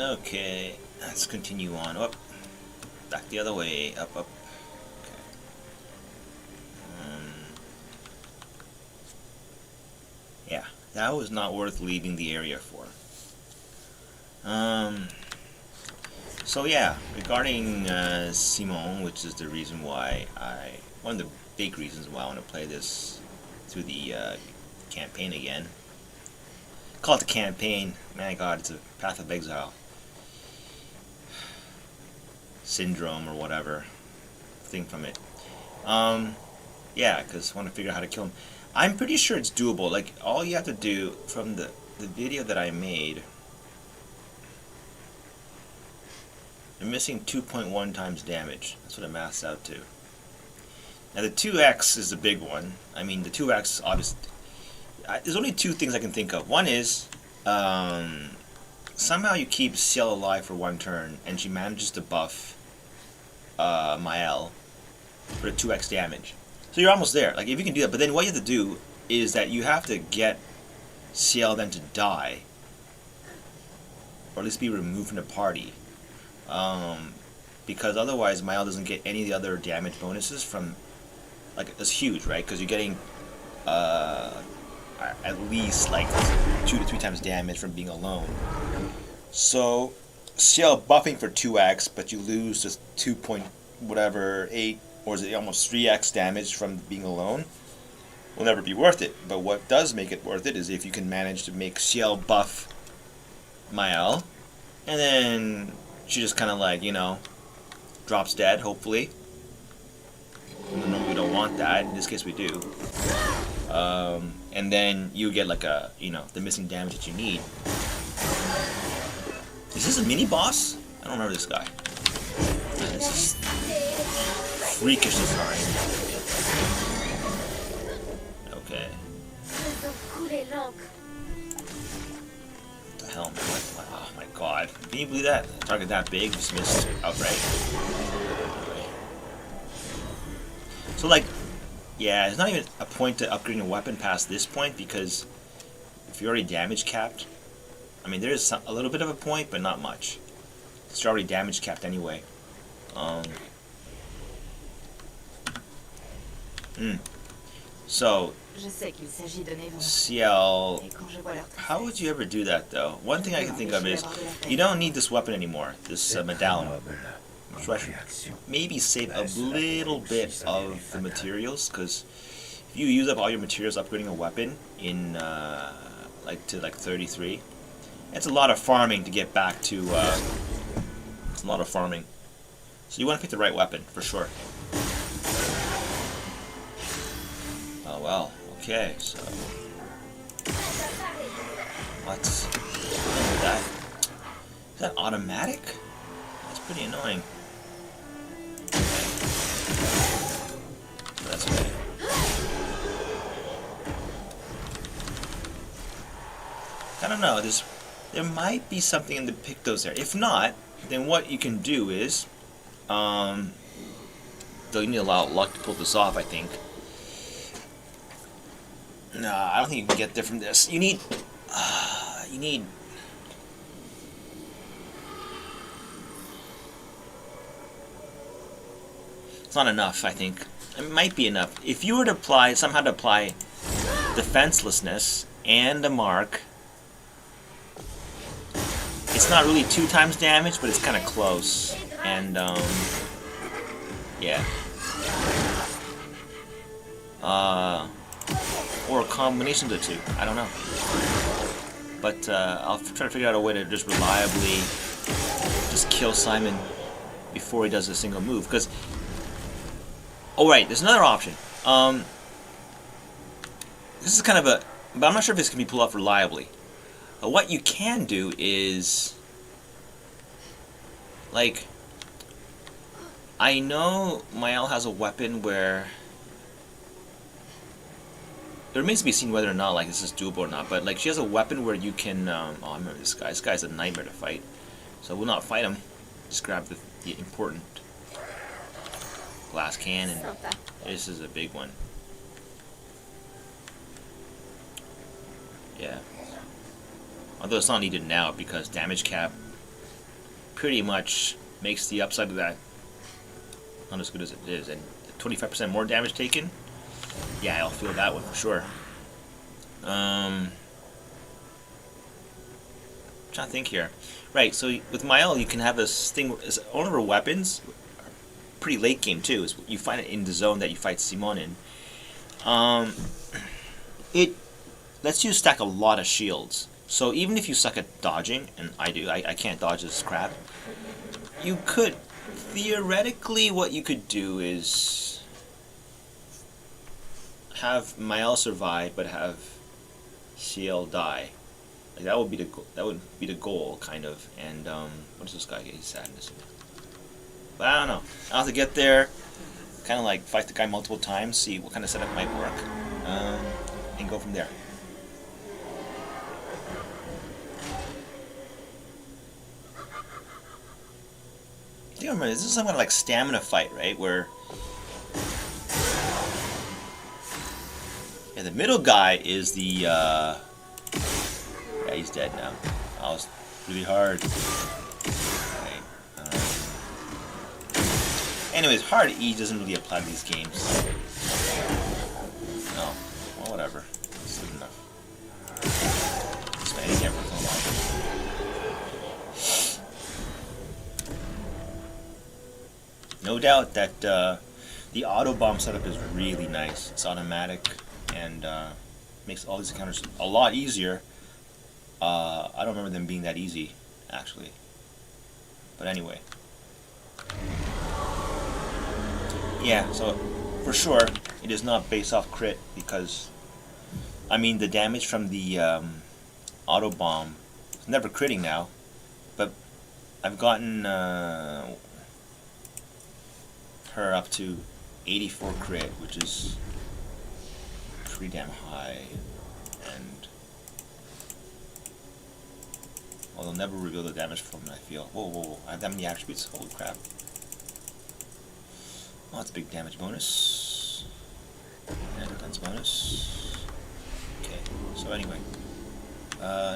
Okay, let's continue on. Up, back the other way. Up, up. Okay. Yeah, that was not worth leaving the area for. So yeah, regarding Simon, which is the reason why one of the big reasons why I want to play this through the campaign again. Call it the campaign. My God, it's a Path of Exile syndrome or whatever thing from it. Yeah, because I want to figure out how to kill him. I'm pretty sure it's doable. Like, all you have to do from the video that I made, I'm missing 2.1 times damage. That's what it masks out to. Now the 2x is the big one. I mean, the 2x, obviously, there's only two things I can think of. One is, somehow you keep Ciel alive for one turn, and she manages to buff Mael for 2x damage. So you're almost there. Like, if you can do that, but then what you have to do is that you have to get Ciel then to die, or at least be removed from the party, because otherwise Mael doesn't get any of the other damage bonuses from. Like, it's huge, right? Because you're getting at least like 2 to 3 times damage from being alone. So Ciel buffing for 2x, but you lose just 2 point whatever 8, or is it almost 3x damage from being alone? Will never be worth it. But what does make it worth it is if you can manage to make Ciel buff Mael, and then she just kind of like, you know, drops dead, hopefully. Normally we don't want that. In this case we do. And then you get like a, you know, the missing damage that you need. Is this a mini boss? I don't remember this guy. This is freakish design. Okay. What the hell, man? Oh my God. Can you believe that? A target that big just missed outright. So, like, yeah, there's not even a point to upgrading a weapon past this point, because if you're already damage capped, I mean, there is a little bit of a point, but not much. It's already damage capped anyway. So, Ciel, how would you ever do that, though? One thing I can think of is, you don't need this weapon anymore, this medallion. So I should maybe save a little bit of the materials, because if you use up all your materials upgrading a weapon in like 33, it's a lot of farming to get back to. It's a lot of farming, so you want to pick the right weapon for sure. Oh well, okay, so let's do that. Is that automatic? That's pretty annoying. That's okay. I don't know. There might be something in the Pictos there. If not, then what you can do is, though you need a lot of luck to pull this off, I think. Nah, I don't think you can get there from this. You need. It's not enough, I think. It might be enough. If you were to somehow apply defenselessness and a mark, it's not really 2 times damage, but it's kind of close. And, yeah. Or a combination of the two. I don't know. But, I'll try to figure out a way to just reliably just kill Simon before he does a single move. Because, oh right, there's another option. This is kind of a, but I'm not sure if this can be pulled off reliably. What you can do is, like, I know Mael has a weapon where it remains to be seen whether or not like this is doable or not. But like, she has a weapon where you can. Oh, I remember this guy. This guy's a nightmare to fight. So we'll not fight him. Just grab the important glass cannon. This is a big one. Yeah. Although it's not needed now because damage cap pretty much makes the upside of that not as good as it is. And 25% more damage taken, yeah, I'll feel that one for sure. Trying to think here. Right, so with Mael, you can have this thing. One of her weapons, pretty late game too, is you find it in the zone that you fight Simon in. It lets you stack a lot of shields. So even if you suck at dodging, and I do, I can't dodge this crap, you could, theoretically, what you could do is have Mael survive, but have Ciel die. Like that would be the goal, kind of. And what does this guy get? He's sadness. But I don't know. I'll have to get there, kind of like fight the guy multiple times, see what kind of setup might work, and go from there. I think I remember this is some kind of like stamina fight, right? Where the middle guy is the yeah, he's dead now. That was really hard. Right. Anyways, hard E doesn't really apply to these games. No. Well, whatever. It's good enough. Spending effort so long. No doubt that the auto bomb setup is really nice. It's automatic and makes all these encounters a lot easier. I don't remember them being that easy, actually. But anyway. Yeah, so for sure, it is not based off crit because, I mean, the damage from the auto bomb is never critting now, but I've gotten her up to 84 crit, which is pretty damn high, and well, they'll never reveal the damage from it, I feel. Whoa, I have that many attributes? Holy crap. Oh, that's a big damage bonus. And defense bonus. Okay, so anyway.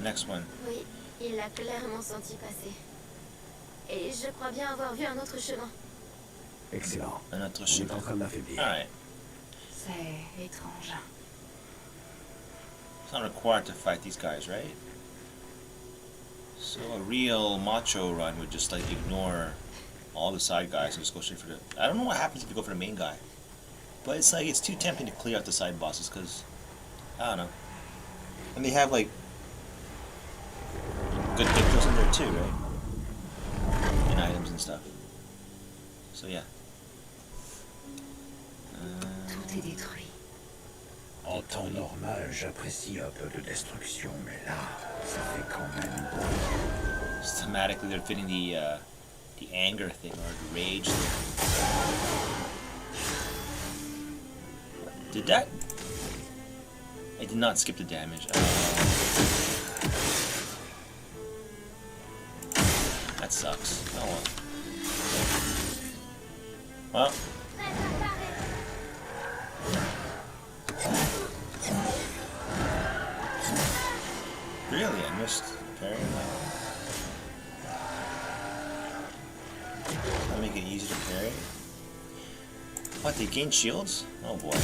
Next one. Oui, il l'a clairement senti passer. Et je crois bien avoir vu un autre chemin. Excellent. Un autre On est chemin. en train de l'affaiblir. Alright. C'est étrange. It's not required to fight these guys, right? So a real macho run would just like ignore all the side guys and just go straight for the... I don't know what happens if you go for the main guy. But it's like, it's too tempting to clear out the side bosses because, I don't know. And they have like good victims in there too, right? And items and stuff. So yeah. Tout est détruit. En temps normal, j'apprécie un peu de destruction, mais là, ça fait quand même... Systematically, they're fitting the anger thing or the rage thing. Did that? I did not skip the damage. That sucks. Oh well. Well. Really, I missed parrying that. That'll make it easy to parry. What, they gain shields? Oh boy.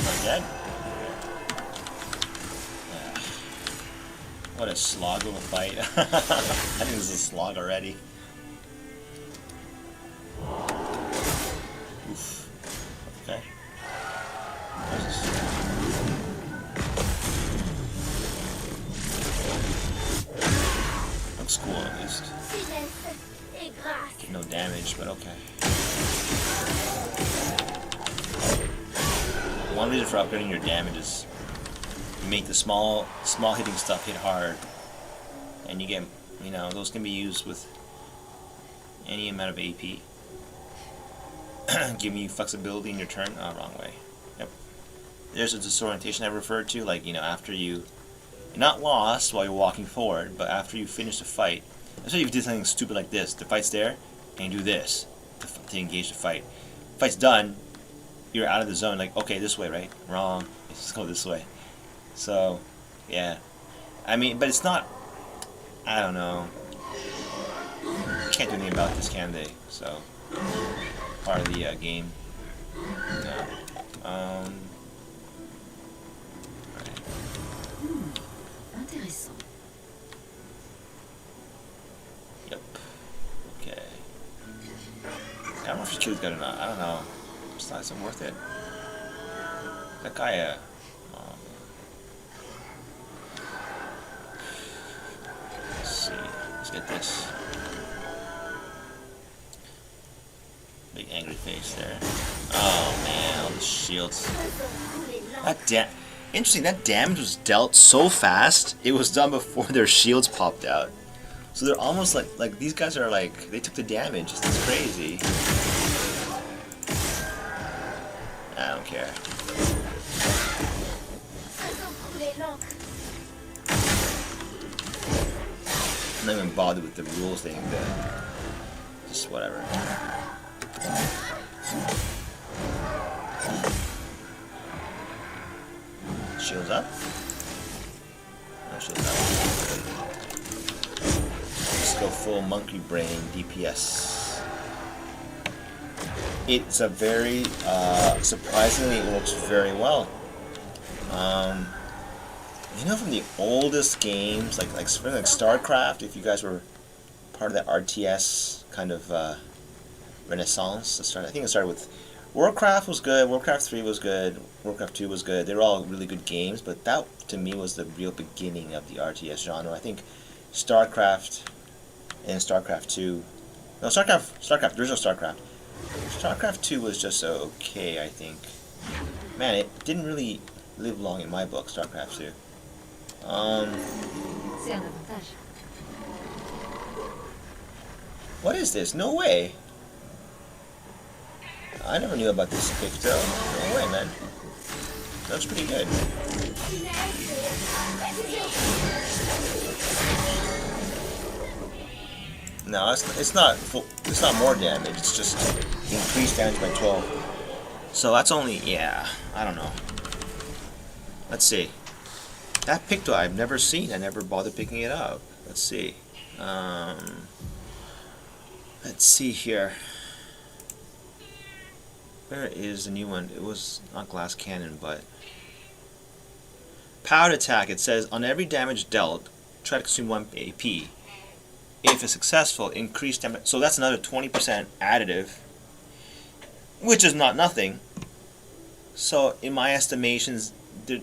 Not dead? Ah. What a slog of a fight. I think this is a slog already. Oof. Okay. Looks cool at least. No damage, but okay. One reason for upgrading your damage is you make the small hitting stuff hit hard, and you get, you know, those can be used with any amount of AP. Giving you flexibility in your turn. Oh, wrong way. Yep. There's a disorientation I referred to, like, you know, after you're not lost while you're walking forward, but after you finish the fight. Especially if you did something stupid like this. The fight's there, and you do this to engage the fight. Fight's done, you're out of the zone, like, okay, this way, right? Wrong. Let's go this way. So, yeah. I mean, but it's not I don't know. Can't do anything about this, can they? So, part of the game. No. Right. Intéressant. Yep. Okay. I don't know if she's killed good or not. I don't know. It's not isn't worth it. That guy, let's see. Let's get this. Big angry face there. Oh man, all the shields. Interesting, that damage was dealt so fast, it was done before their shields popped out. So they're almost like these guys are like, they took the damage. It's crazy. I don't care. I'm not even bothered with the rules thing. Just whatever. Shields up? No shields up. Let's go full monkey brain DPS. It's a very, surprisingly, it works very well. You know, from the oldest games, like StarCraft, if you guys were part of that RTS kind of renaissance, I think it started with Warcraft was good, Warcraft 3 was good, Warcraft 2 was good. They were all really good games, but that to me was the real beginning of the RTS genre. I think StarCraft and StarCraft 2, no, StarCraft, original StarCraft. StarCraft 2 was just okay, I think. Man, it didn't really live long in my book, StarCraft 2. C'est un avantage. What is this? No way. I never knew about this pick though. No way, man. That's pretty good. No, it's not full, it's not more damage. It's just increased damage by 12. So that's only, yeah, I don't know. Let's see. That pick though I've never seen. I never bothered picking it up. Let's see. Let's see here. Where is the new one? It was not glass cannon, but powered attack. It says on every damage dealt, try to consume 1 AP. If it's successful, increase damage. So that's another 20% additive, which is not nothing. So in my estimations, there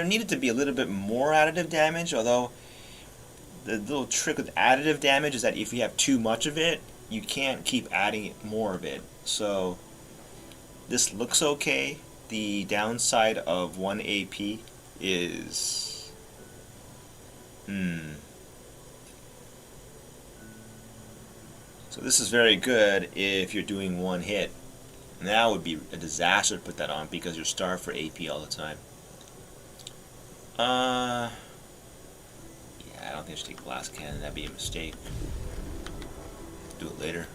needed to be a little bit more additive damage. Although the little trick with additive damage is that if you have too much of it, you can't keep adding more of it. So this looks okay. The downside of 1 AP is So this is very good if you're doing one hit. Now would be a disaster to put that on because you're starved for AP all the time. Yeah, I don't think I should take glass cannon. That'd be a mistake. Do it later.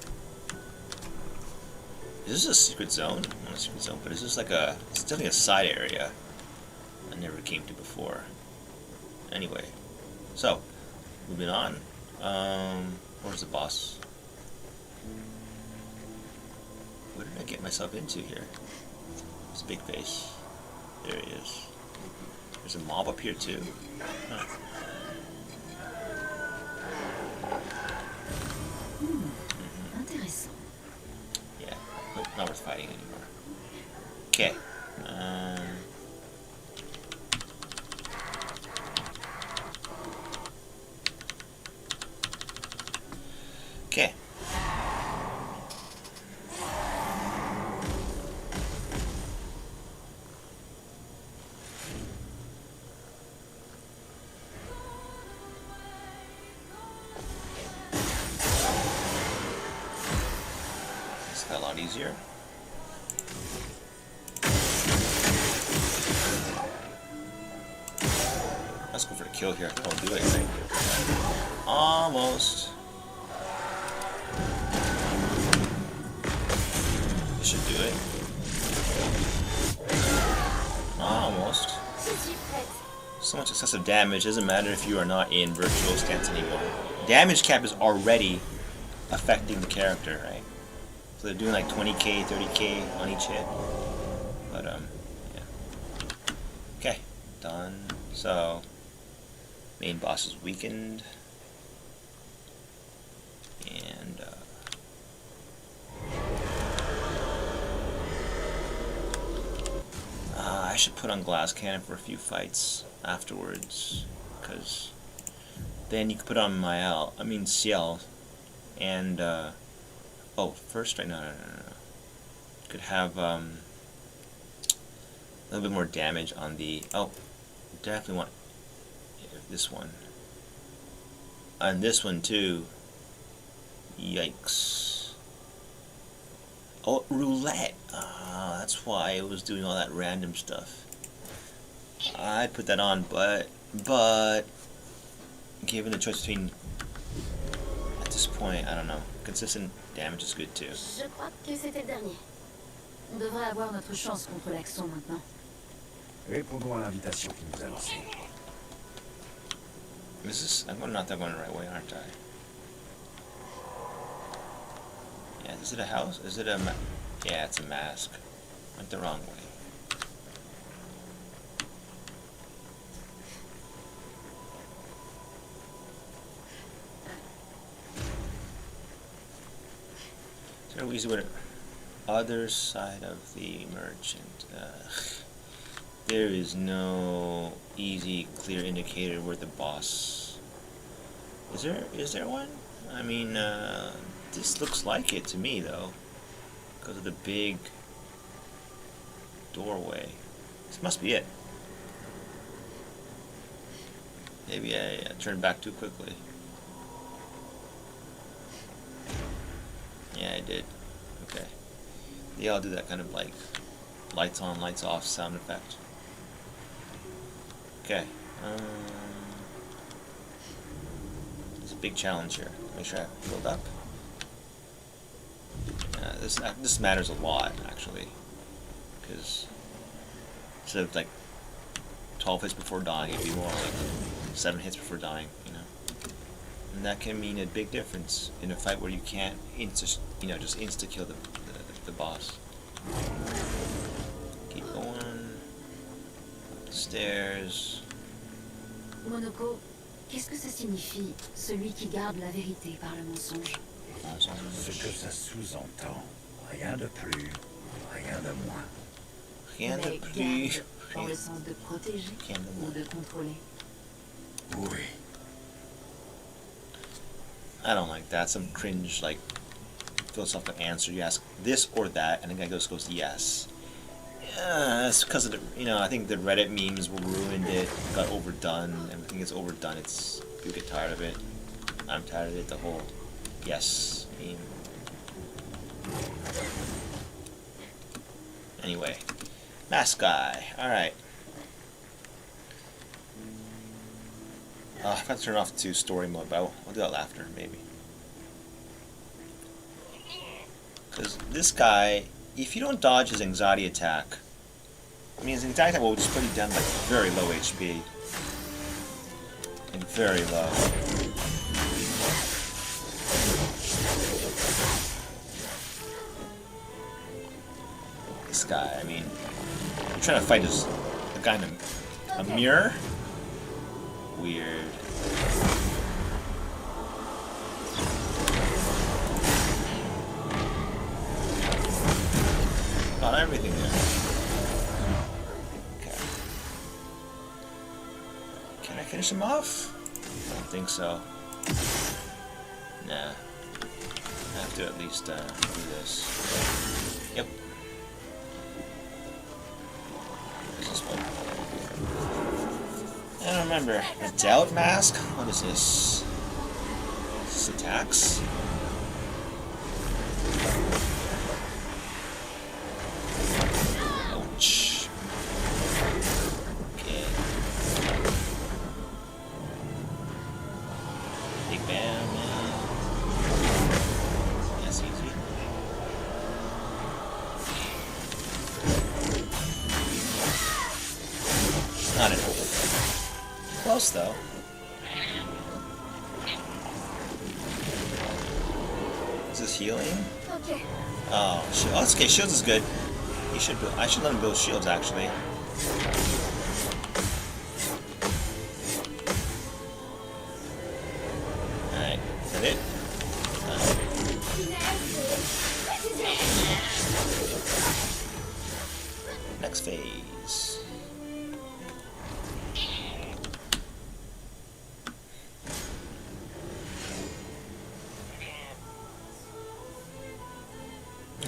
Is this a secret zone? Not a secret zone, but is this like a... It's definitely a side area I never came to before. Anyway, so moving on. Where's the boss? What did I get myself into here? It's a big face. There he is. There's a mob up here too. Huh. Intéressant. Yeah, nope, not worth fighting anymore. Okay. Okay. It's a lot easier. Let's go for the kill here. Don't do anything. Almost. This should do it. Almost. So much excessive damage doesn't matter if you are not in virtual stance anymore. Damage cap is already affecting the character, right? So they're doing like 20k, 30k on each hit. But yeah. Okay, done. So main boss is weakened, and I should put on glass cannon for a few fights afterwards, because then you can put on Ciel, and oh, first, right? No. Could have a little bit more damage on the. Oh, definitely want this one. And this one too. Yikes. Oh, roulette. Ah, that's why it was doing all that random stuff. I'd put that on, but given the choice between, at this point, I don't know. Consistent damage is good too. Je crois que c'était le dernier. On devrait avoir notre chance contre l'accent maintenant. Répondons à l'invitation qui nous a lancés. Is this? I'm not going the right way, aren't I? Yeah, is it a house? Is it a yeah, it's a mask. Went the wrong way. Is there a easy way to... Other side of the merchant. There is no easy, clear indicator where the boss... Is there one? I mean, this looks like it to me, though. Because of the big doorway. This must be it. Maybe I turned back too quickly. Yeah, I did. Okay. They all do that kind of like lights on, lights off sound effect. Okay. It's a big challenge here. Make sure I build up. This matters a lot, actually, because instead of like 12 hits before dying, it'd be more like 7 hits before dying, you know. And that can mean a big difference in a fight where you can't just insta kill the boss. Keep going. Up the stairs. Monaco, qu'est-ce que ça signifie, celui qui garde la vérité par le mensonge? Ce que ça sous-entend, rien de plus, rien de moins. Rien de Mais plus. garde, dans le sens de protéger Rien de ou moins. de contrôler. Oui. I don't like that. Some cringe, like, philosophical answer. You ask this or that, and the guy goes yes. Yeah, that's because of the, I think the Reddit memes ruined it, got overdone. Everything gets overdone. People get tired of it. I'm tired of it. The whole yes meme. Anyway, mask guy. All right. I forgot to turn off to story mode, but I'll do that after, maybe. Because this guy, if you don't dodge his anxiety attack, his anxiety attack will just put you down like very low HP. And very low. This guy, you're trying to fight a guy in a mirror? Weird. Got everything there. Okay. Can I finish him off? I don't think so. Nah. I have to at least do this. Yep. There's this one. I don't remember. A doubt mask? What is this? Is this attacks? Ouch. Okay. Big bam, man. That's easy. Not enough. close though. Is this healing? Ok. Oh, that's okay. Shields is good. He should. I should let him build shields actually. Alright, is that it? Next phase.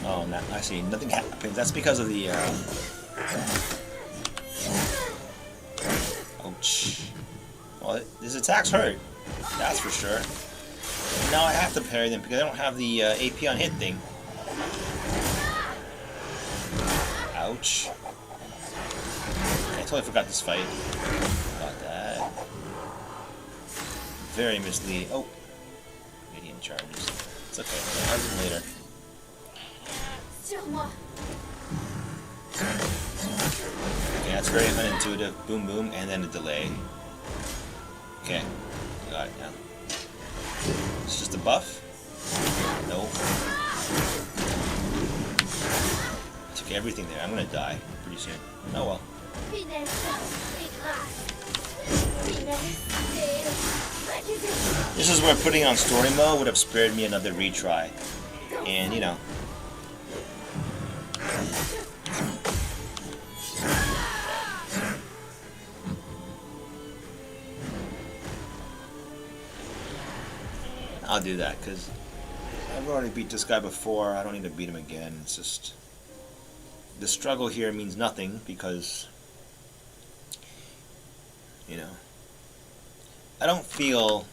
Oh, no, I see. Nothing happens. That's because of the. Ouch. Well, his attacks hurt. That's for sure. Now I have to parry them because I don't have the AP on hit thing. Ouch. I totally forgot this fight. Got that. Very misleading. Oh. Radiant charges. It's okay. I'll do them later. Sur moi. Okay, that's very unintuitive. Boom, boom, and then a delay. Okay. Got it now. It's just a buff? No. Took everything there. I'm gonna die pretty soon. Oh well. This is where putting on story mode would have spared me another retry. And, you know. I'll do that, because I've already beat this guy before. I don't need to beat him again. It's just... the struggle here means nothing, because... you know... I don't feel...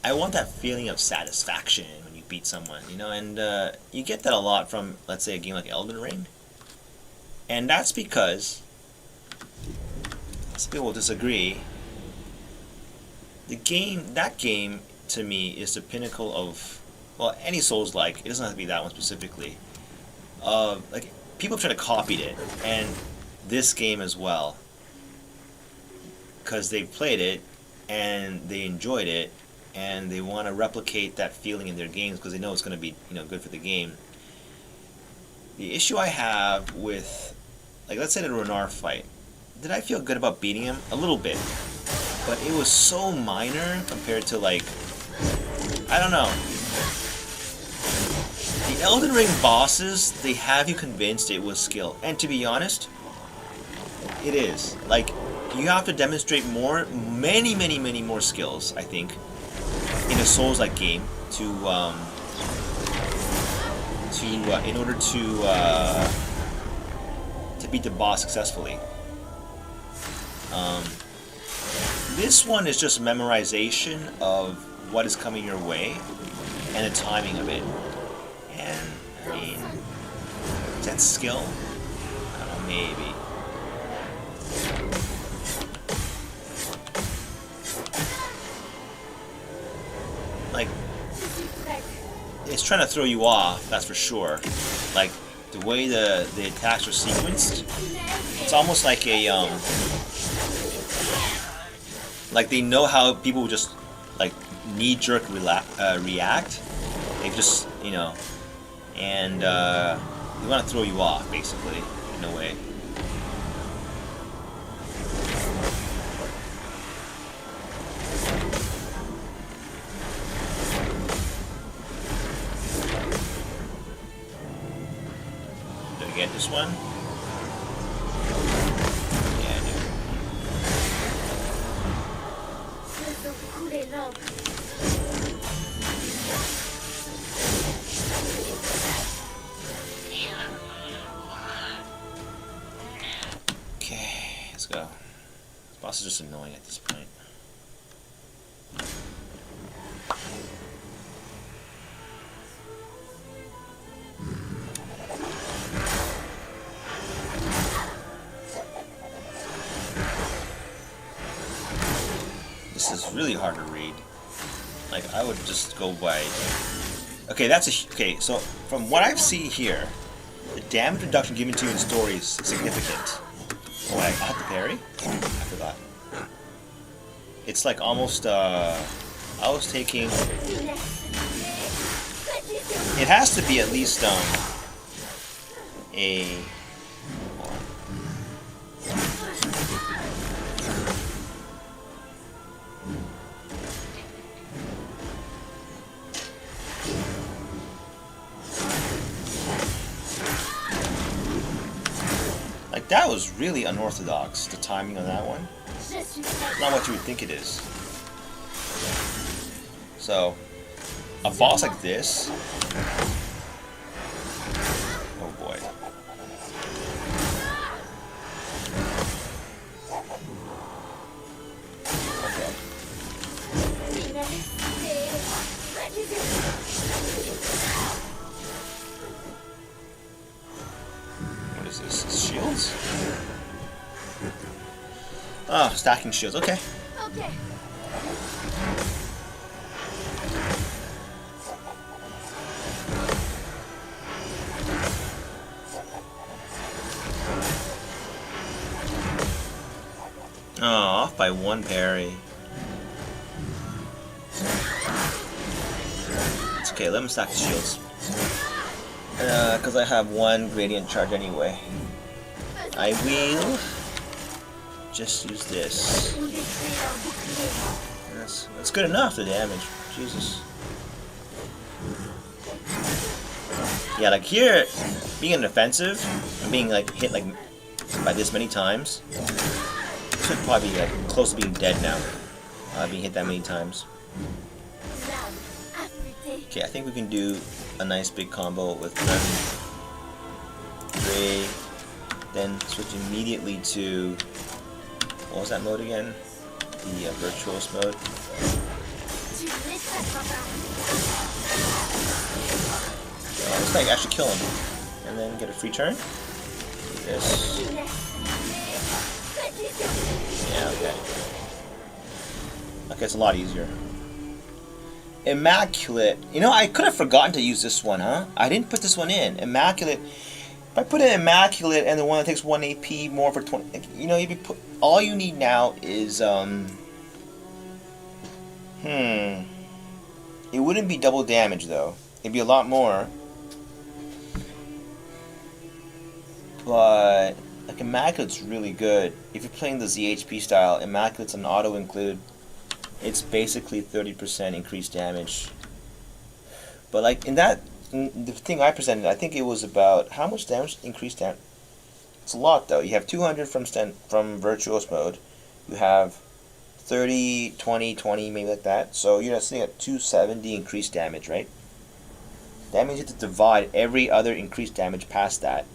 I want that feeling of satisfaction when you beat someone, you know, and you get that a lot from, let's say, a game like Elden Ring. And that's because... some people will disagree. That game... to me is the pinnacle of, well, any Souls-like. It doesn't have to be that one specifically. Like, people try to copy it, and this game as well, because they've played it and they enjoyed it, and they want to replicate that feeling in their games because they know it's going to be, you know, good for the game. The issue I have with, like, let's say the Nerf fight, did I feel good about beating him? A little bit, but it was so minor compared to, like, I don't know. The Elden Ring bosses, they have you convinced it was skill. And to be honest, it is. Like, you have to demonstrate many more skills, I think, in a Souls-like game in order to beat the boss successfully. This one is just memorization of what is coming your way and the timing of it. And, I mean, is that skill? I don't know, maybe. Like, it's trying to throw you off, that's for sure. Like, the way the attacks are sequenced, it's almost like a, like they know how people just, like, knee-jerk react. They just, you know, and they want to throw you off, basically, in a way. Did I get this one? Yeah, I do. Okay, let's go. This boss is just annoying at this point. This is really hard to read. Like, I would just go by... Okay, okay, so from what I've seen here, the damage reduction given to you in story is significant. Oh, I have to parry? I forgot. It's like almost, I was taking, it has to be at least, a, like that was really unorthodox, the timing on that one. Not what you would think it is. So, a boss like this. Oh boy. Okay. What is this? Shields? Ah, stacking shields. Okay. Ok. Oh, off by one parry. It's okay, let me stack the shields. Because I have one gradient charge anyway. I will just use this. That's good enough, the damage. Jesus. Yeah, like here, being defensive and being like hit like by this many times, should probably be like close to being dead now. Being hit that many times. Okay, I think we can do a nice big combo with 3, then switch immediately to, what was that mode again? The virtuos mode. This might actually kill him, and then get a free turn. Do this. Yeah, okay. Okay, it's a lot easier. Immaculate. You know, I could have forgotten to use this one, huh? I didn't put this one in. Immaculate. If I put in Immaculate and the one that takes 1 AP more for 20, you know, all you need now is, it wouldn't be double damage, though. It'd be a lot more. But, like, Immaculate's really good. If you're playing the ZHP style, Immaculate's an auto-include. It's basically 30% increased damage. But, like, the thing I presented, I think it was about, how much damage increased damage? It's a lot, though. You have 200 from Virtuos mode. You have 30, 20, 20, maybe like that. So you're sitting at 270 increased damage, right? That means you have to divide every other increased damage past that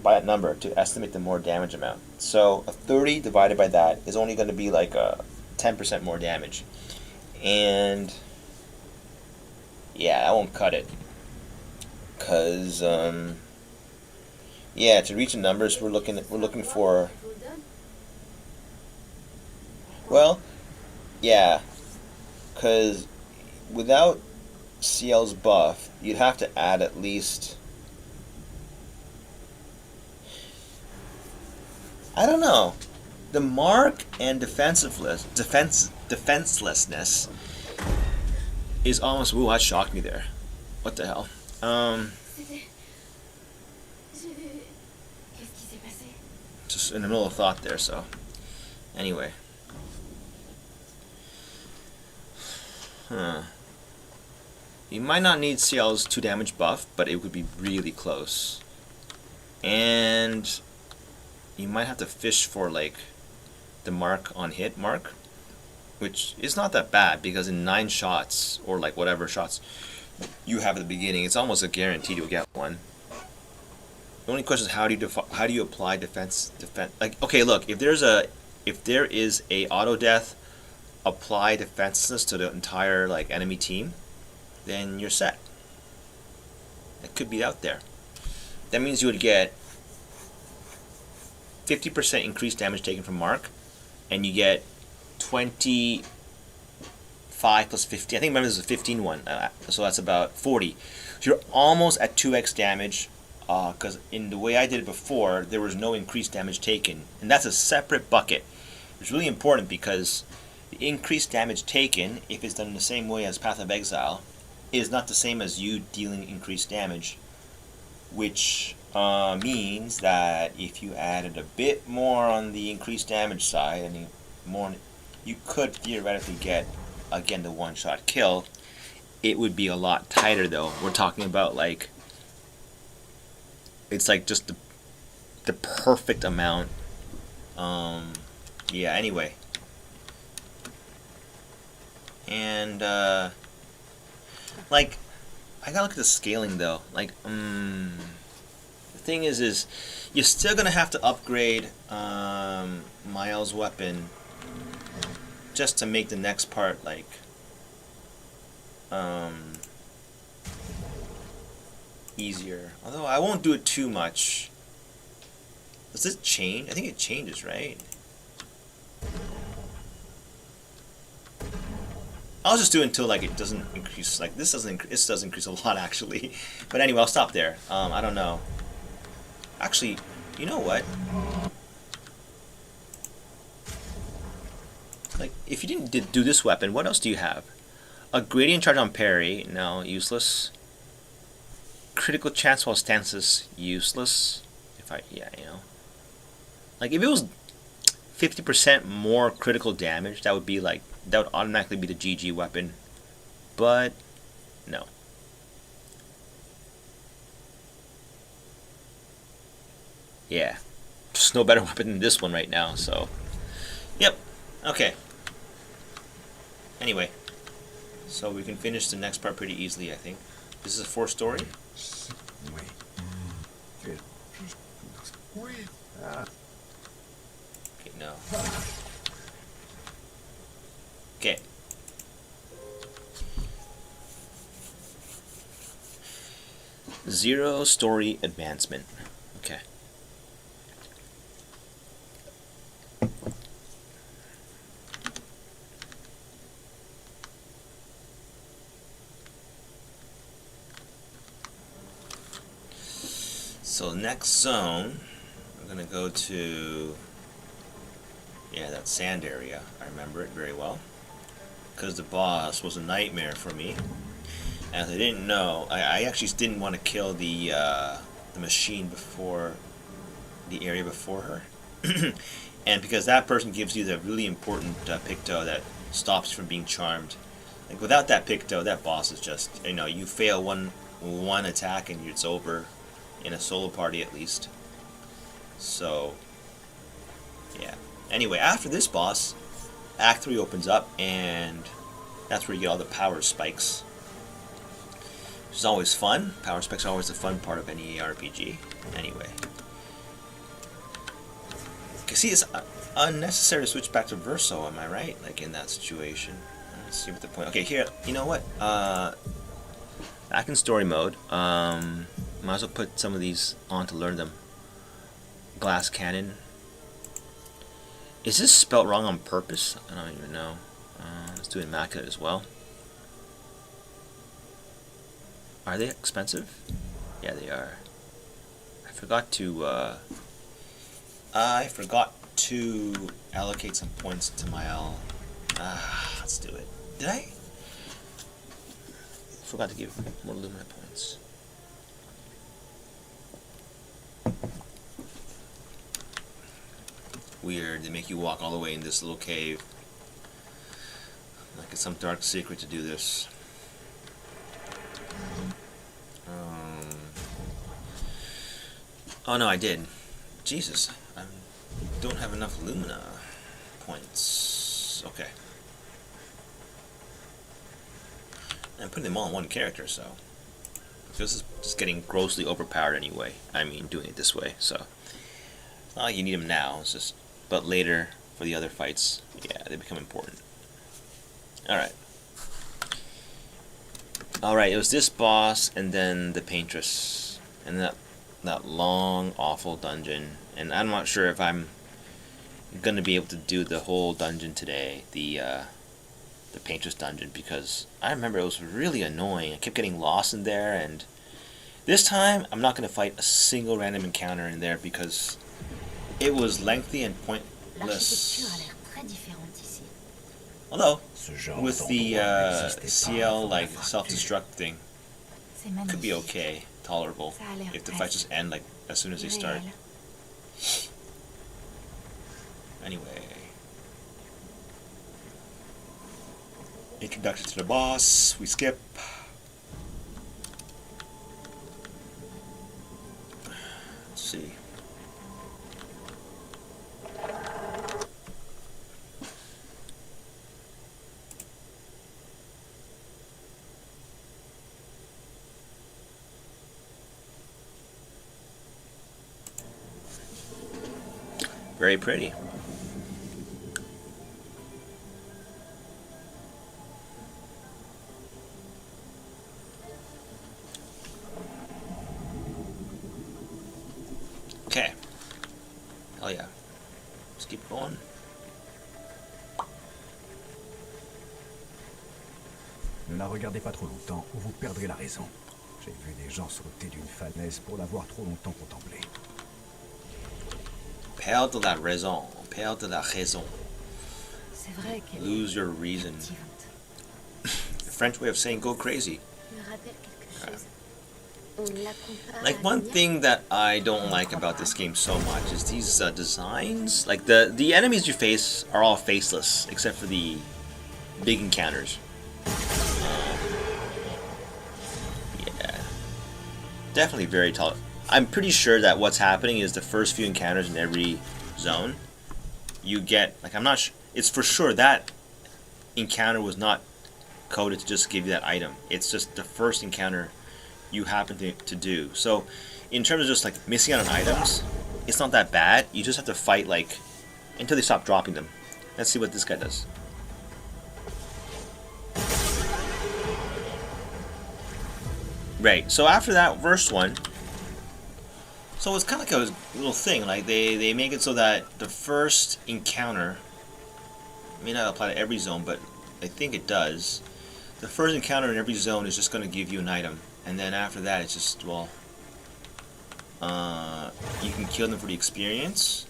by that number to estimate the more damage amount. So a 30 divided by that is only going to be like a 10% more damage. And yeah, I won't cut it. Cause yeah, to reach the numbers we're looking for. Well, yeah, cause without CL's buff, you'd have to add at least, I don't know, the mark and defenselessness is almost, ooh, that shocked me there. What the hell? Just in the middle of thought there, so anyway. You might not need CL's 2 damage buff, but it would be really close. And you might have to fish for like the mark on hit mark, which is not that bad because in 9 shots or like whatever shots you have at the beginning, it's almost a guarantee to get one. The only question is how do you apply defense? Like, okay, look, if there is a auto death, apply defenseless to the entire like enemy team, then you're set. It could be out there. That means you would get 50% increased damage taken from mark, and you get 25 plus 50. I think remember this is a 15 one, so that's about 40. So you're almost at 2x damage. Because in the way I did it before, there was no increased damage taken, and that's a separate bucket. It's really important because The increased damage taken, if it's done in the same way as Path of Exile, is not the same as you dealing increased damage, which means that if you added a bit more on the increased damage side, and you could theoretically get, again, the one-shot kill. It would be a lot tighter, though. We're talking about, like, it's like just the perfect amount. Yeah, anyway. And, like, I gotta look at the scaling, though. Like, the thing is you're still gonna have to upgrade Miles' weapon just to make the next part, like, easier. Although I won't do it too much. Does this change? I think it changes, right? I'll just do it until, like, it doesn't increase. Like, this does increase a lot, actually. But anyway, I'll stop there. I don't know. Actually, you know what? Like, if you didn't do this weapon, what else do you have? A gradient charge on parry, no, useless. Critical chance while stances, useless. Yeah, you know. Like, if it was 50% more critical damage, that would automatically be the GG weapon. But, no. Yeah. Just no better weapon than this one right now, so. Yep. Okay. Anyway. So we can finish the next part pretty easily, I think. This is a 4-story. Okay, no. Okay. Zero story advancement. Okay. So next zone, we're gonna go to, yeah, that sand area. I remember it very well because the boss was a nightmare for me. As I didn't know, I actually didn't want to kill the machine before the area before her, and because that person gives you the really important picto that stops you from being charmed. Like, without that picto, that boss is just, you know, you fail one attack and it's over. In a solo party, at least. So, yeah. Anyway, after this boss, Act 3 opens up, and that's where you get all the power spikes. Which is always fun. Power spikes are always the fun part of any RPG. Anyway. Okay, see, it's unnecessary to switch back to Verso, am I right? Like, in that situation. Let's see what the point... Okay, here, you know what? Back in story mode, might as well put some of these on to learn them. Glass cannon. Is this spelt wrong on purpose? I don't even know. Let's do immaculate as well. Are they expensive? Yeah, they are. I forgot to allocate some points to my L. Let's do it. Did I? Forgot to give more Lumina points. Weird, they make you walk all the way in this little cave. Like it's some dark secret to do this. Oh no, I did. Jesus, I don't have enough Lumina points. Okay. I'm putting them all in one character, so this is just getting grossly overpowered anyway. I mean, doing it this way, so it's not like you need them now. It's just, but later for the other fights, yeah, they become important. All right. All right. It was this boss, and then the paintress, and that long, awful dungeon. And I'm not sure if I'm gonna be able to do the whole dungeon today. The paintress dungeon, because I remember it was really annoying. I kept getting lost in there, and this time I'm not going to fight a single random encounter in there because it was lengthy and pointless. Although, Ce genre with the d'endroit n'existait pas CL avant like la fracture. self-destruct thing, C'est could be magnifique. okay, tolerable, Ça a l'air if the fights just end like as soon as they start. réel. Anyway, introduction to the boss. We skip. Let's see. Very pretty. Okay. Hell yeah. Let's keep going. Ne la regardez pas trop longtemps ou vous perdrez la raison. J'ai vu des gens sauter d'une falaise pour l'avoir trop longtemps contemplée. Perdre la raison. Perdre la raison. C'est vrai qu'elle Lose your reason. est captivante. The French way of saying go crazy. Me rappelle quelque chose. On la compare Like à one Nia. thing that I don't like about this game so much is these designs. Like the enemies you face are all faceless except for the big encounters. Yeah, definitely very tall. I'm pretty sure that what's happening is the first few encounters in every zone, you get like I'm not sure. It's for sure that encounter was not coded to just give you that item. It's just the first encounter you happen to do. So in terms of just like missing out on items, it's not that bad. You just have to fight like until they stop dropping them. Let's see what this guy does. Right, so after that first one, so it's kind of like a little thing, like they make it so that the first encounter may not apply to every zone, but I think it does. The first encounter in every zone is just going to give you an item, and then after that it's just, well, you can kill them for the experience,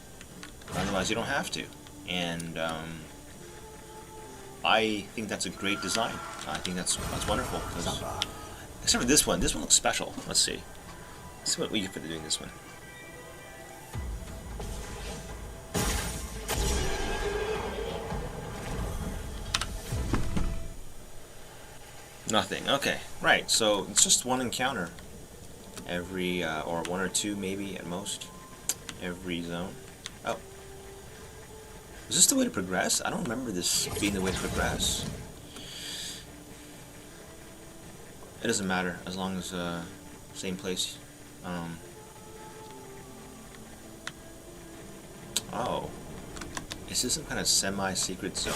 otherwise you don't have to. And I think that's a great design. I think that's wonderful. 'Cause, except for this one looks special. Let's see. Let's see what we get for doing this one. Nothing. Okay, right. So it's just one encounter every, or one or two maybe at most, every zone. Oh, is this the way to progress? I don't remember this being the way to progress. It doesn't matter as long as same place. Oh, is this some kind of semi-secret zone?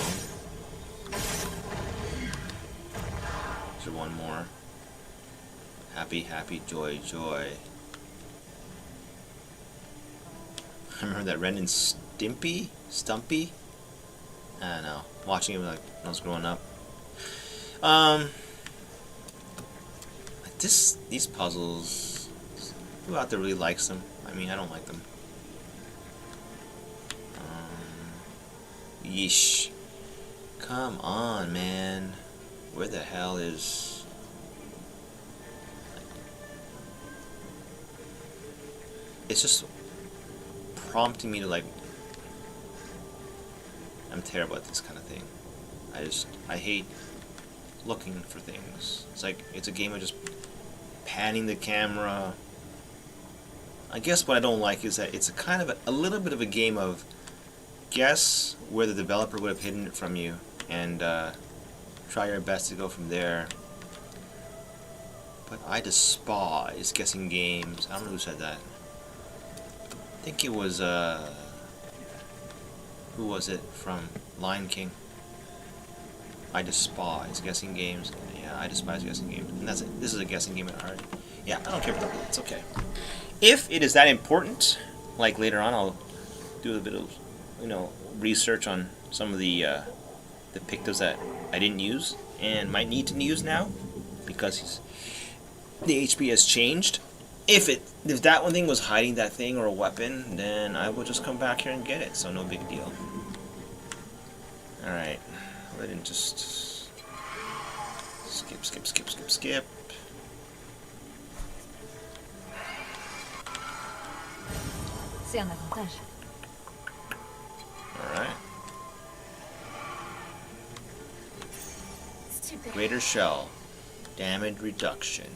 Is there one more? Happy, happy, joy, joy. I remember that Ren and Stimpy? Stumpy? I don't know. Watching it like when I was growing up. These puzzles, who out there really likes them? I mean, I don't like them. Yeesh. Come on, man. Where the hell is... It's just prompting me to like... I'm terrible at this kind of thing. I hate looking for things. It's like, it's a game of just panning the camera. I guess what I don't like is that it's a kind of a little bit of a game of guess where the developer would have hidden it from you and try your best to go from there. But I despise guessing games. I don't know who said that. I think it was who was it from Lion King? I despise guessing games. Yeah, I despise guessing games. And that's it. This is a guessing game at heart. Yeah, I don't care about that. It's okay. If it is that important, like later on, I'll do a bit of, research on some of the pictos that I didn't use and might need to use now because the HP has changed. If that one thing was hiding that thing or a weapon, then I will just come back here and get it. So no big deal. All right. I didn't just skip. C'est un avantage. Alright. Super. Greater shell. Damage reduction.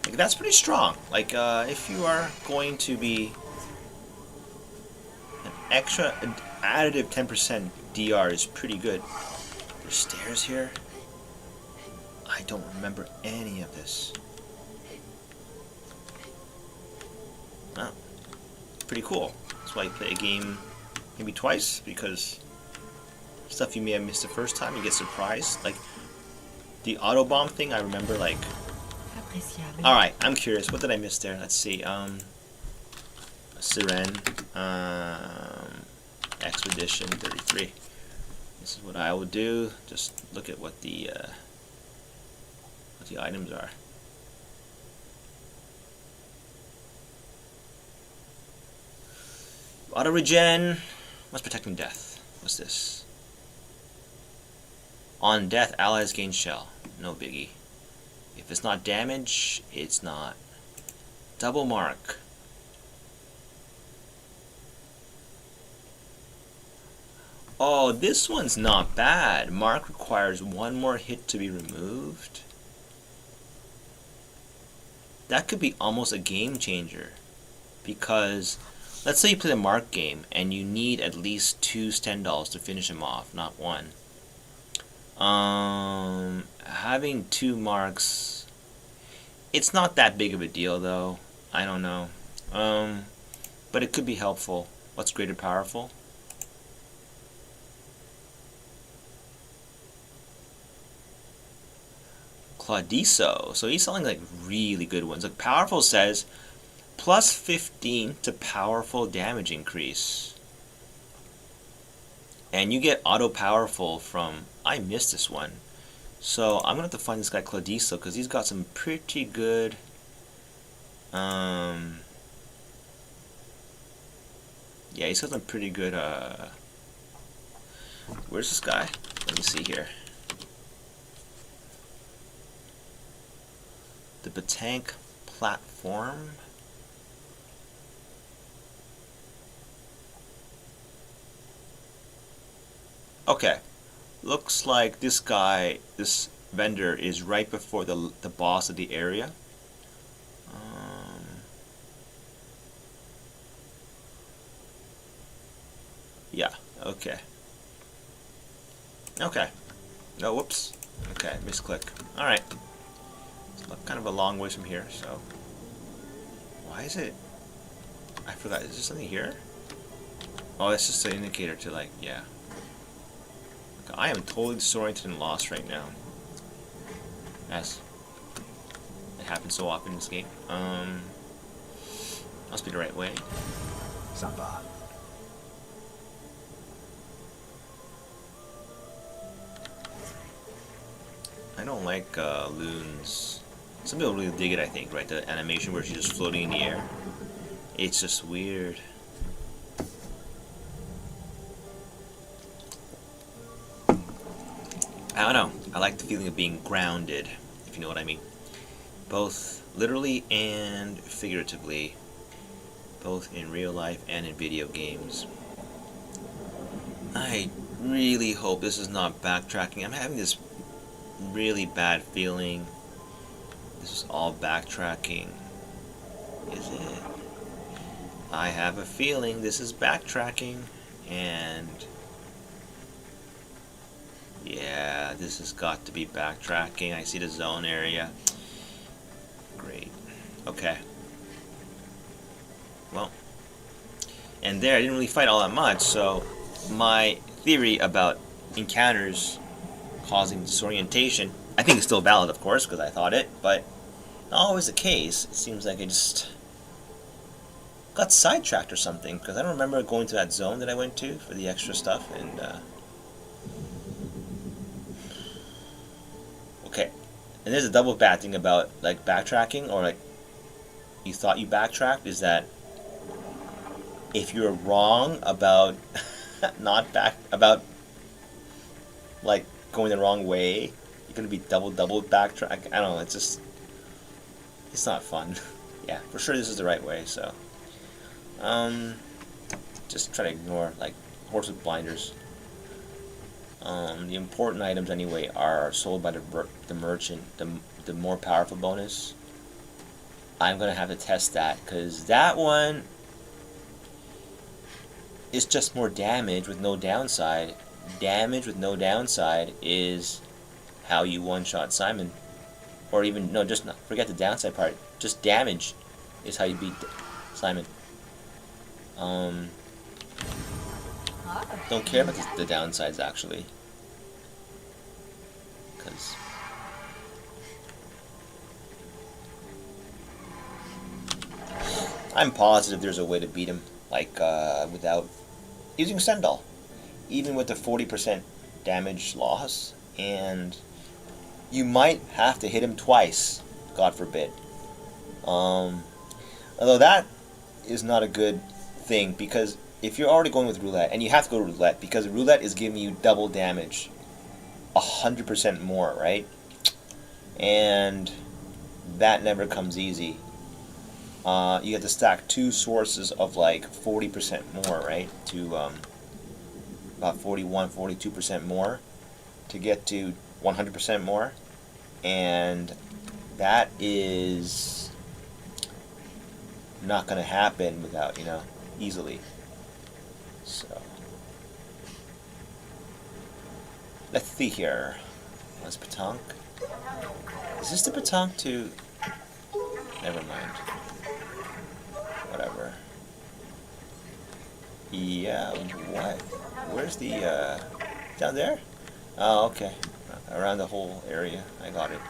Like, that's pretty strong. Like, if you are going to be an extra additive 10% DR is pretty good. There's stairs here. I don't remember any of this. Wow. Pretty cool. That's why I play a game maybe twice, because stuff you may have missed the first time, you get surprised. Like, the auto bomb thing, I remember, like... Alright, I'm curious. What did I miss there? Let's see. Siren. Expedition 33. This is what I will do. Just look at what the items are. Auto regen. What's protecting death? What's this? On death, allies gain shell. No biggie. If it's not damage, it's not. Double mark. Oh, this one's not bad. Mark requires one more hit to be removed. That could be almost a game changer. Because, let's say you play the Mark game and you need at least 2 Stendhals to finish him off, not one. Having 2 marks, it's not that big of a deal though. I don't know. But it could be helpful. What's greater powerful? Claudiso. So he's selling like really good ones. Like powerful says plus 15 to powerful damage increase. And you get auto powerful from, I missed this one. So I'm gonna have to find this guy Claudiso because he's got some pretty good yeah, he's got some pretty good where's this guy? Let me see here. The Batank platform. Okay, looks like this guy, this vendor, is right before the boss of the area. Yeah. Okay. Okay. Oh, whoops. Okay, misclick. All right. It's kind of a long ways from here, so. Why is it? I forgot. Is there something here? Oh, it's just an indicator to like, yeah. I am totally disoriented and lost right now. As it happens so often in this game. Must be the right way. Sympa. I don't like Loon's. Some people really dig it, I think, right? The animation where she's just floating in the air. It's just weird. I don't know. I like the feeling of being grounded, if you know what I mean. Both literally and figuratively. Both in real life and in video games. I really hope this is not backtracking. I'm having this really bad feeling. This is all backtracking. Is it? I have a feeling this is backtracking, and yeah, this has got to be backtracking. I see the zone area. Great. Okay. Well, and there I didn't really fight all that much, so my theory about encounters causing disorientation, I think it's still valid, of course, because I thought it, but not always the case. It seems like I just got sidetracked or something, because I don't remember going to that zone that I went to for the extra stuff, and okay. And there's a double bad thing about like backtracking, or like you thought you backtracked, is that if you're wrong about not back about like going the wrong way, you're gonna be double backtrack. I don't know. It's just, it's not fun. Yeah, for sure this is the right way. So, just try to ignore like horse with blinders. The important items anyway are sold by the merchant. The more powerful bonus. I'm gonna have to test that because that one is just more damage with no downside. Damage with no downside is how you one-shot Simon, or even no, just not, forget the downside part. Just damage is how you beat Simon. Don't care about the downsides actually, because I'm positive there's a way to beat him, like without using Sendal, even with the 40% damage loss, and you might have to hit him twice, God forbid. Although that is not a good thing, because if you're already going with roulette, and you have to go to roulette because roulette is giving you double damage, 100% more, right? And that never comes easy. You have to stack 2 sources of like 40% more, right? To about 41, 42% more to get to 100% more, and that is not going to happen without, easily. So let's see here. What's Petanque? Is this the Petanque to? Never mind. Whatever. Yeah, what? Where's the, down there? Oh, okay. Around the whole area. I got it.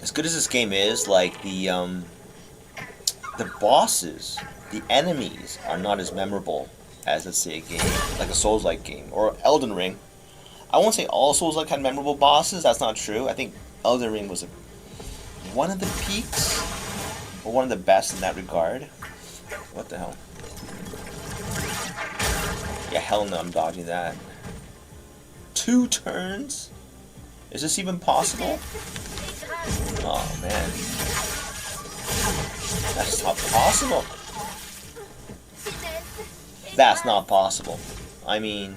As good as this game is, like, the bosses, the enemies, are not as memorable as, let's say, a game, like a Souls-like game, or Elden Ring. I won't say all Souls-like had memorable bosses, that's not true. I think Elden Ring was one of the peaks, or one of the best in that regard. What the hell? Yeah, hell no, I'm dodging that. 2 turns? Is this even possible? Oh, man. That's not possible. That's not possible. I mean...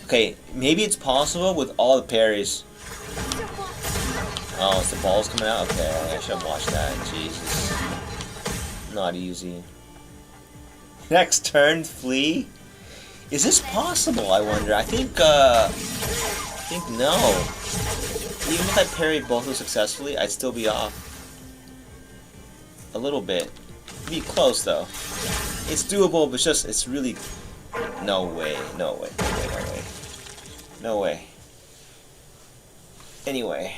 Okay, maybe it's possible with all the parries. Oh, it's the balls coming out? Okay, I should have watched that. Jesus. Not easy. Next turn, flee? Is this possible, I wonder? I think no. Even if I parried both of them successfully, I'd still be off. A little bit. It'd be close, though. It's doable, but it's really... No way, no way, no way, no way. No way. Anyway.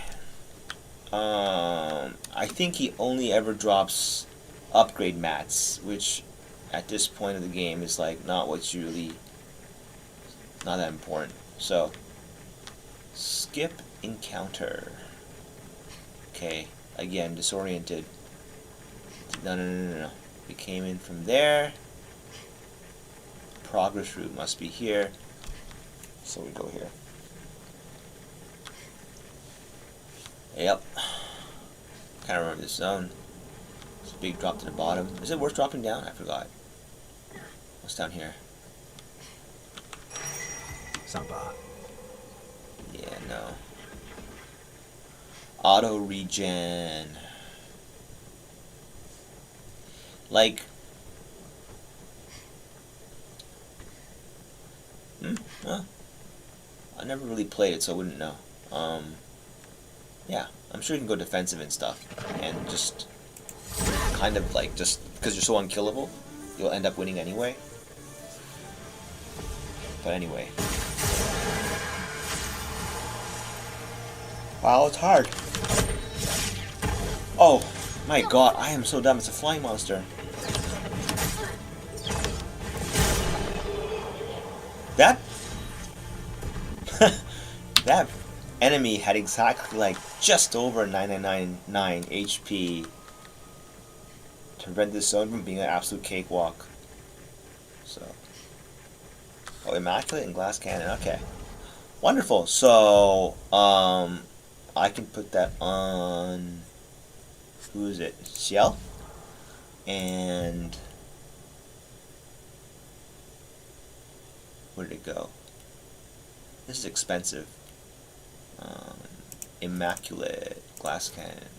I think he only ever drops upgrade mats, which at this point of the game is like not what's really... not that important. So, skip encounter. Okay, again, disoriented. No. We came in from there. Progress route must be here. So we go here. Yep. Kinda remember this zone. It's a big drop to the bottom. Is it worth dropping down? I forgot. What's down here? Sympa. Yeah, no. Auto regen. Like... Well, I never really played it, so I wouldn't know. Yeah, I'm sure you can go defensive and stuff, and just kind of like, just because you're so unkillable, you'll end up winning anyway. But anyway. Wow, it's hard. Oh, my god, I am so dumb, it's a flying monster. That enemy had exactly like just over 999 HP to prevent this zone from being an absolute cakewalk. So, oh, immaculate and glass cannon. Okay, wonderful. So, I can put that on. Who is it? Ciel. And where did it go? This is expensive. Immaculate glass cannon.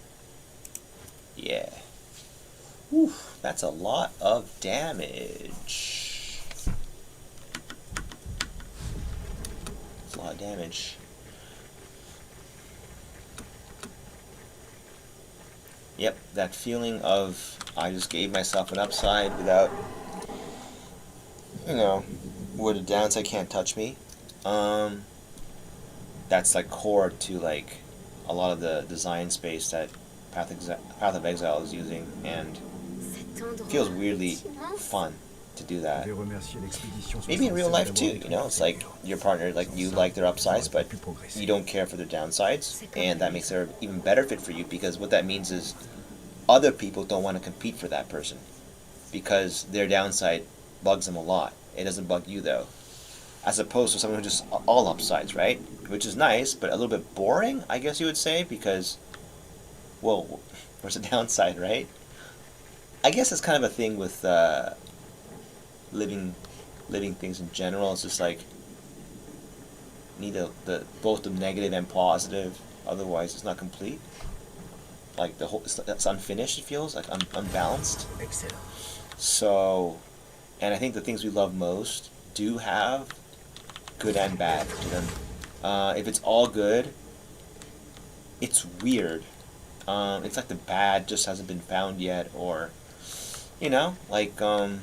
Yeah. Whew, that's a lot of damage. That's a lot of damage. Yep, that feeling of I just gave myself an upside without, you know, where the downside can't touch me. That's like core to like a lot of the design space that Path of Exile is using, and it feels weirdly fun to do that. Maybe in real life too, you know, it's like your partner, like you like their upsides, but you don't care for their downsides, and that makes it an even better fit for you, because what that means is other people don't want to compete for that person because their downside bugs them a lot. It doesn't bug you though, as opposed to someone who just all upsides, right? Which is nice, but a little bit boring, I guess you would say, because, well, where's the downside, right? I guess it's kind of a thing with living things in general. It's just like need both the negative and positive, otherwise it's not complete. Like the whole, it's unfinished. It feels like unbalanced. Excellent. So, and I think the things we love most do have good and bad to them. If it's all good, it's weird. It's like the bad just hasn't been found yet, or, you know, like, don't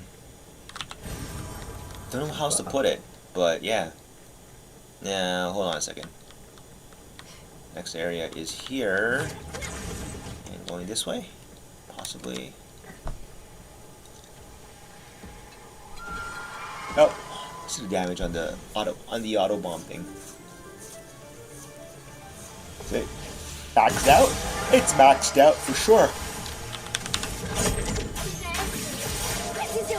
know how else to put it, but yeah. Now, hold on a second. Next area is here, and going this way, possibly. Oh, see the damage on the auto bomb thing. Is it maxed out? It's maxed out for sure.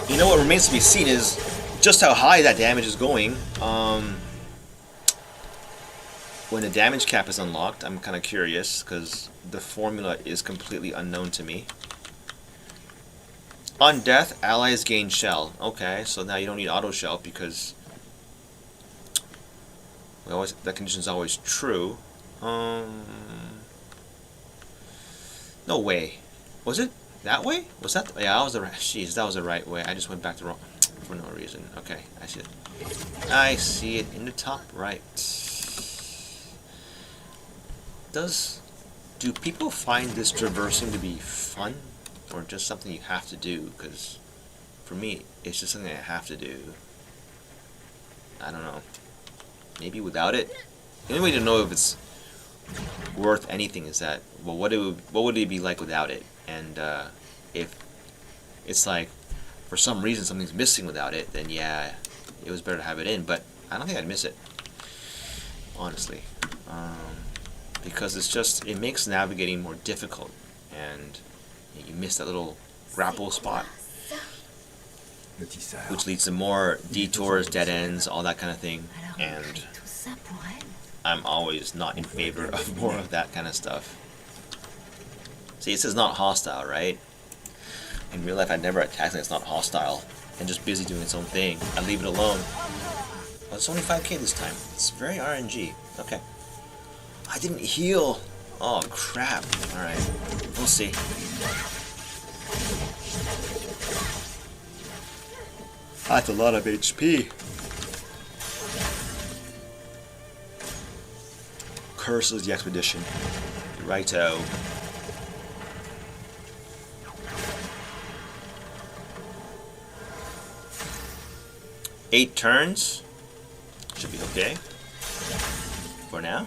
You know what remains to be seen is just how high that damage is going. When the damage cap is unlocked, I'm kind of curious because the formula is completely unknown to me. On death, allies gain shell. Okay, so now you don't need auto shell because that condition is always true. No way. Was it that way? Was that? Yeah, that was the right. Jeez, that was the right way. I just went back to wrong for no reason. Okay, I see it. I see it in the top right. Do people find this traversing to be fun, or just something you have to do? Because for me, it's just something I have to do. I don't know. Maybe without it, the only way to know if it's worth anything is that, well, what would it be like without it? And if it's like for some reason something's missing without it, then yeah, it was better to have it in. But I don't think I'd miss it, honestly, because it makes navigating more difficult, and you miss that little grapple spot, which leads to more detours, dead ends, all that kind of thing. And I'm always not in favor of more of that kind of stuff. See, it says not hostile, right? In real life, I'd never attack something that's not hostile and just busy doing its own thing. I leave it alone. Well, it's only 5k this time. It's very RNG. Okay. I didn't heal. Oh, crap. Alright. We'll see. That's a lot of HP. Curses the expedition. Righto. Eight turns. Should be okay. For now.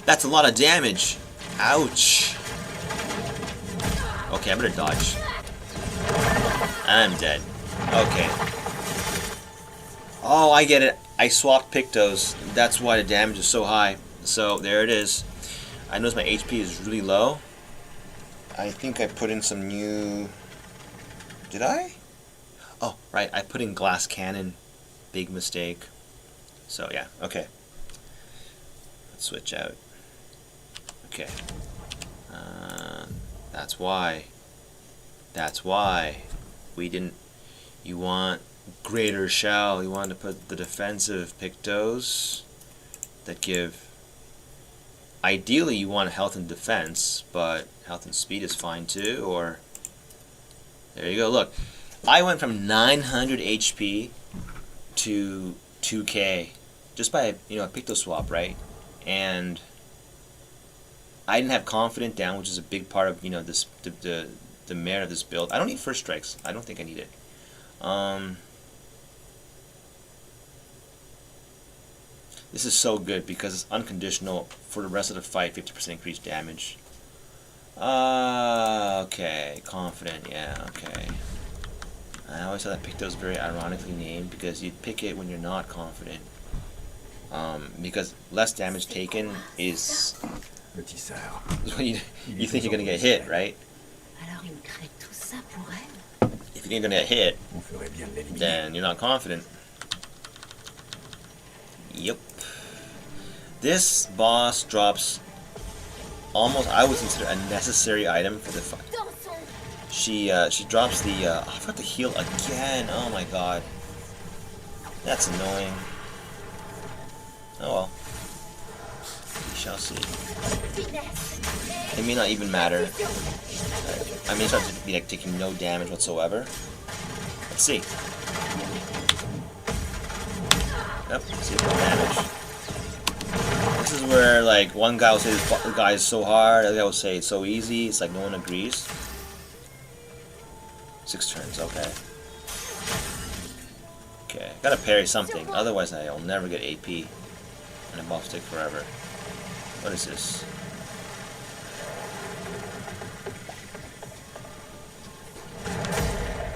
That's a lot of damage. Ouch. Okay, I better dodge. I'm dead. Okay. Oh, I get it. I swapped Pictos. That's why the damage is so high. So, there it is. I noticed my HP is really low. I think I put in some new... Did I? Oh, right. I put in Glass Cannon. Big mistake. So, yeah. Okay. Let's switch out. Okay. That's why. That's why. We didn't... You want greater shell. You want to put the defensive Pictos that give... Ideally, you want health and defense, but health and speed is fine too, or... There you go, look. I went from 900 HP to 2k just by, a Picto swap, right? And I didn't have confident down, which is a big part of, this the merit of this build. I don't need first strikes. I don't think I need it. This is so good because it's unconditional for the rest of the fight, 50% increased damage. Okay, confident, yeah, okay. I always thought that Picto was very ironically named because you'd pick it when you're not confident. Because less damage taken is when you think you're gonna get hit, right? If you think you're gonna get hit, then you're not confident. Yep. This boss drops almost, I would consider, a necessary item for the fight. She drops the, I forgot to heal again, oh my god. That's annoying. Oh well. We shall see. It may not even matter. I may start to be like taking no damage whatsoever. Let's see. Yep, see no damage. This is where like one guy will say this guy is so hard, the other guy will say it's so easy. It's like no one agrees. 6 turns, okay. Okay, gotta parry something, otherwise I'll never get AP. And a buff stick forever. What is this?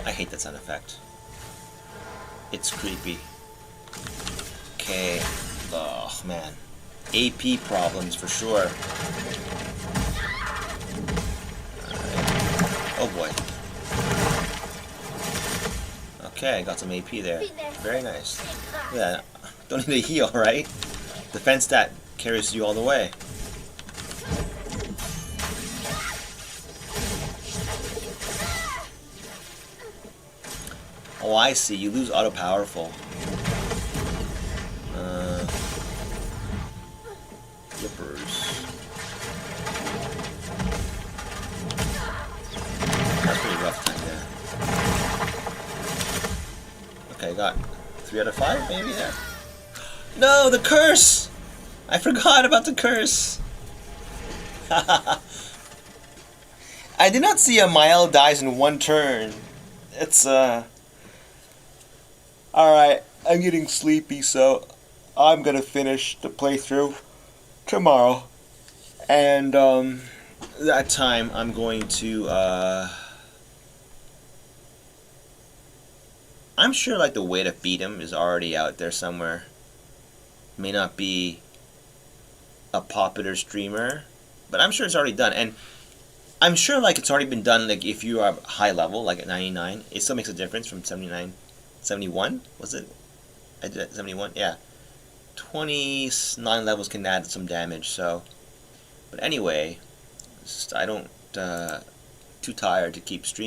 I hate that sound effect. It's creepy. Okay. Oh man. AP problems for sure. Alright. Oh boy. Okay, got some AP there. Very nice. Yeah, don't need a heal, right? Defense stat carries you all the way. Oh, I see. You lose auto powerful. Flippers. That's pretty rough time there. Okay, got 3 out of 5 maybe there. No, the curse! I forgot about the curse. I did not see a Mael dies in 1 turn. It's Alright, I'm getting sleepy, so I'm gonna finish the playthrough tomorrow. And that time I'm going to I'm sure like the way to beat him is already out there somewhere. May not be a popular streamer, but I'm sure it's already done. And I'm sure like it's already been done, like if you are high level, like at 99, it still makes a difference from 79, 71, was it? I did it at 71, yeah. 29 levels can add some damage, so. But anyway, I don't, too tired to keep streaming.